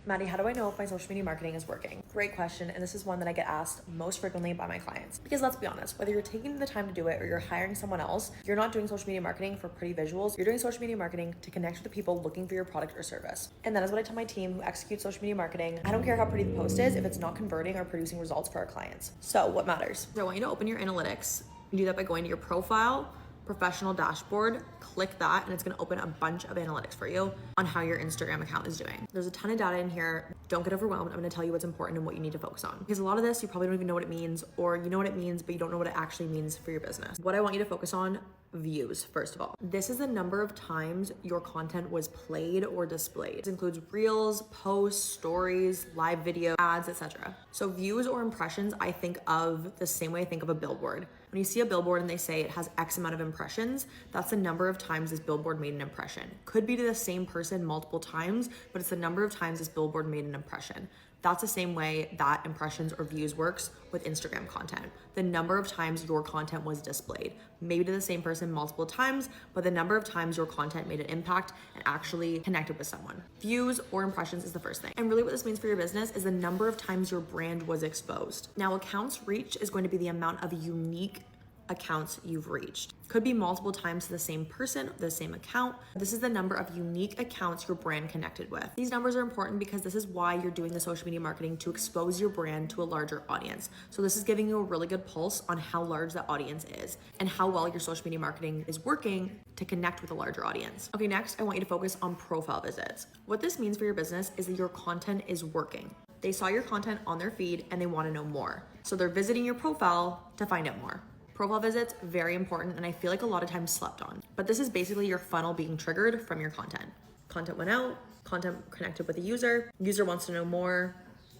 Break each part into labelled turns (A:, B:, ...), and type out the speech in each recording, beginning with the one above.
A: Maddie, how do I know if my social media marketing is working? Great question, and this is one that I get asked most frequently by my clients. Because let's be honest, whether you're taking the time to do it or you're hiring someone else, you're not doing social media marketing for pretty visuals. You're doing social media marketing to connect with the people looking for your product or service. And that is what I tell my team who executes social media marketing. I don't care how pretty the post is if it's not converting or producing results for our clients. So what matters? So I want you to open your analytics. You do that by going to your profile, professional dashboard, click that, and it's gonna open a bunch of analytics for you on how your Instagram account is doing. There's a ton of data in here. Don't get overwhelmed. I'm gonna tell you what's important and what you need to focus on. Because a lot of this, you probably don't even know what it means, or you know what it means, but you don't know what it actually means for your business. What I want you to focus on, views, first of all. This is the number of times your content was played or displayed. This includes reels, posts, stories, live video, ads, etc. So views or impressions, I think of the same way I think of a billboard. When you see a billboard and they say it has X amount of impressions, that's the number of times this billboard made an impression. Could be to the same person multiple times, but it's the number of times this billboard made an impression. That's the same way that impressions or views works with Instagram content. The number of times your content was displayed, maybe to the same person multiple times, but the number of times your content made an impact and actually connected with someone. Views or impressions is the first thing. And really what this means for your business is the number of times your brand was exposed. Now, accounts reach is going to be the amount of unique accounts you've reached. Could be multiple times to the same person, the same account. This is the number of unique accounts your brand connected with. These numbers are important because this is why you're doing the social media marketing, to expose your brand to a larger audience. So this is giving you a really good pulse on how large that audience is and how well your social media marketing is working to connect with a larger audience. Okay, next, I want you to focus on profile visits. What this means for your business is that your content is working. They saw your content on their feed and they want to know more. So they're visiting your profile to find out more. Profile visits, very important, and I feel like a lot of times slept on. But this is basically your funnel being triggered from your content. Content went out, content connected with the user wants to know more,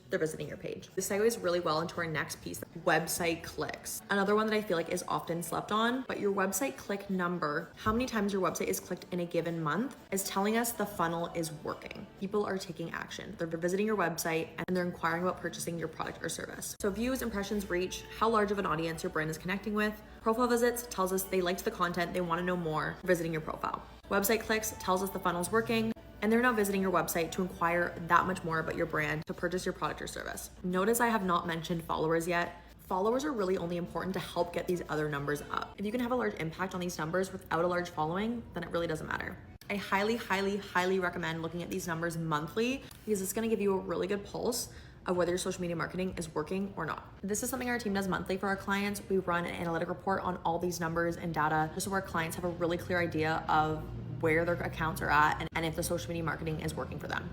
A: they're visiting your page. This segues really well into our next piece, website clicks. Another one that I feel like is often slept on, but your website click number, how many times your website is clicked in a given month, is telling us the funnel is working. People are taking action. They're visiting your website and they're inquiring about purchasing your product or service. So views, impressions, reach, how large of an audience your brand is connecting with. Profile visits tells us they liked the content, they want to know more, visiting your profile. Website clicks tells us the funnel's working, and they're now visiting your website to inquire that much more about your brand to purchase your product or service. Notice I have not mentioned followers yet. Followers are really only important to help get these other numbers up. If you can have a large impact on these numbers without a large following, then it really doesn't matter. I highly, highly, highly recommend looking at these numbers monthly because it's gonna give you a really good pulse of whether your social media marketing is working or not. This is something our team does monthly for our clients. We run an analytic report on all these numbers and data just so our clients have a really clear idea of where their accounts are at and if the social media marketing is working for them.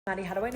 A: Maddie, how do I know